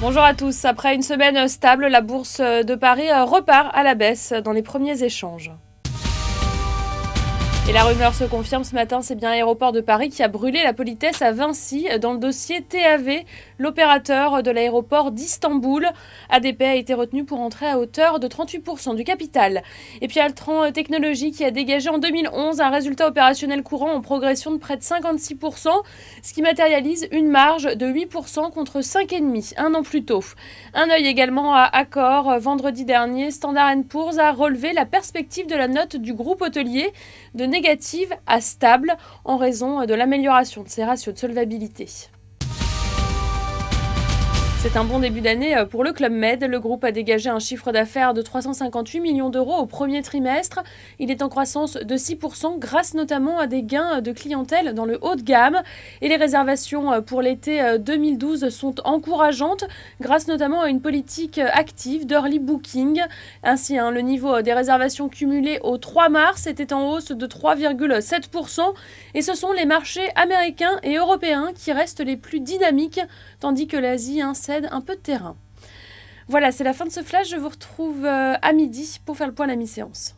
Bonjour à tous. Après une semaine stable, la bourse de Paris repart à la baisse dans les premiers échanges. Et la rumeur se confirme ce matin, c'est bien Aéroport de Paris qui a brûlé la politesse à Vinci dans le dossier TAV, l'opérateur de l'aéroport d'Istanbul. ADP a été retenu pour entrer à hauteur de 38% du capital. Et puis Altran Technologies qui a dégagé en 2011 un résultat opérationnel courant en progression de près de 56%, ce qui matérialise une marge de 8% contre 5,5% un an plus tôt. Un œil également à Accor. Vendredi dernier, Standard & Poor's a relevé la perspective de la note du groupe hôtelier de négative à stable en raison de l'amélioration de ses ratios de solvabilité. C'est un bon début d'année pour le Club Med. Le groupe a dégagé un chiffre d'affaires de 358 millions d'euros au premier trimestre. Il est en croissance de 6% grâce notamment à des gains de clientèle dans le haut de gamme. Et les réservations pour l'été 2012 sont encourageantes grâce notamment à une politique active d'early booking. Ainsi, le niveau des réservations cumulées au 3 mars était en hausse de 3,7%. Et ce sont les marchés américains et européens qui restent les plus dynamiques, tandis que l'Asie cède un peu de terrain. Voilà, c'est la fin de ce flash. Je vous retrouve à midi pour faire le point à la mi-séance.